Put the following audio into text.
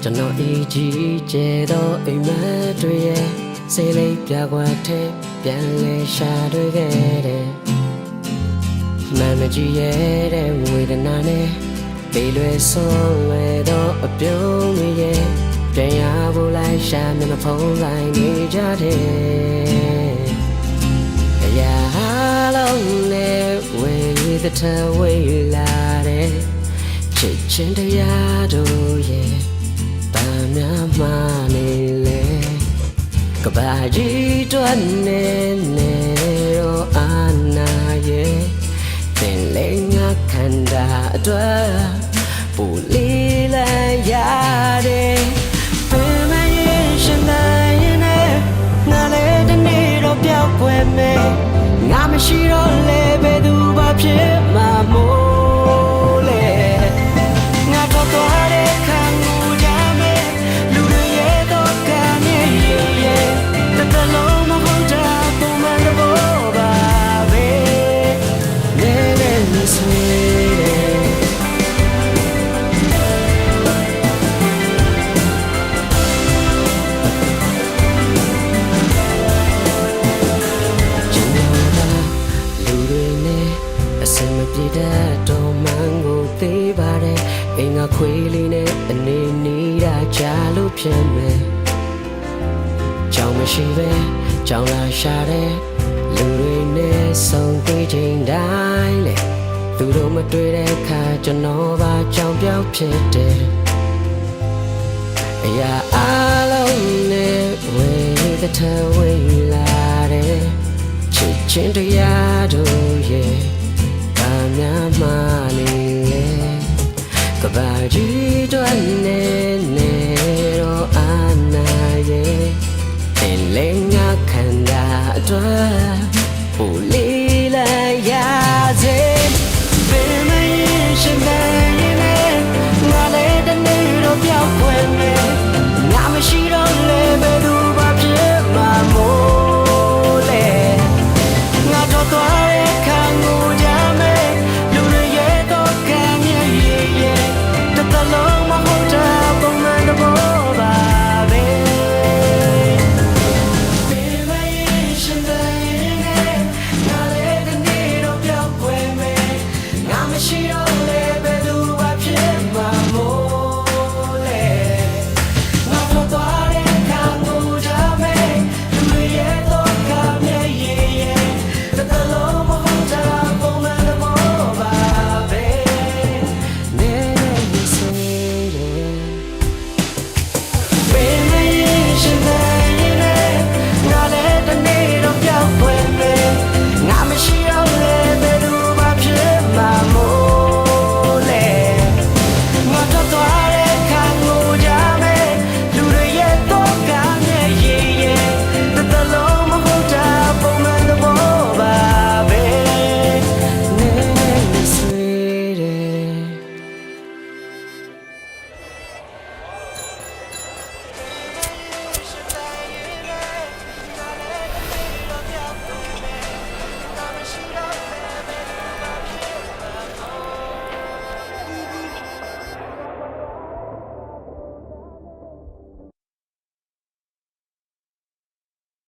ကျွန်တော်အကြီးကျယ်သောအိမ်မက်တွေရဲ့စိတ်လေးပြကွက်ထဲပြန်လဲရှာတွေ့ခဲ့တယ်မမကြီးရဲ့တဲ့ဝေဒနာနဲ့ပေးလွယ်ဆုံးလွယ်သောအပြုံးတွေရဲ့ပြန်ရဖို့လိုက်ရှာမျက်နှာဖုံးလိုက်နေကြတယ်အရာလုံးနဲ့ဝေသထဝေလာတဲ့ချစ်ချင်းတရားတို့ရဲ့ဗမ်းများမှနေလေကဘာကြီးတွန်းနေရောအာနာရဲ့သင်လေးငါခန္ဓာအတွက်ပူလေးလိုက်ရတယ်ပင်မရင်ရှင်နိုင်နဲ့ငါလည်းတနေ့တော့ပြောက်ွယ်မယ်ငါမရှိတော့လေဘယ်သူမှဖြစ်မှာမို့လေငါတော့သွားတဲ့ခံမှုရမယ်လူတွေရဲ့တော့ကမြည်ရဲ့တလုံးမဟုတ်တာပုံမှန်တော့ပါပဲနေနေဆွေပြည်တဲ့တော်မှန်ကိုသိပါတယ်အိမ်ကခွေးလေးနဲ့အနေနေတာကြားလို့ဖြစ်မယ်ကြောင်မရှိပဲကြောင်လာရှာတဲ့လူတွေနဲ့ဆုံတွေ့ချိန်တိုင်းလေသူတို့မတွေ့တဲ့အခါကျွန်တော်ပါကြောင်ပြောက်ဖြစ်တယ်အရာအလုံးနဲ့ဝေသထဝေလာတဲ့ချစ်ချင်းတရားတို့ရဲ့များမနေလေကဘာကြီးတွန်းနေတော့အာနာရဲ့သင်လေးငါခန္ဓာအတွက်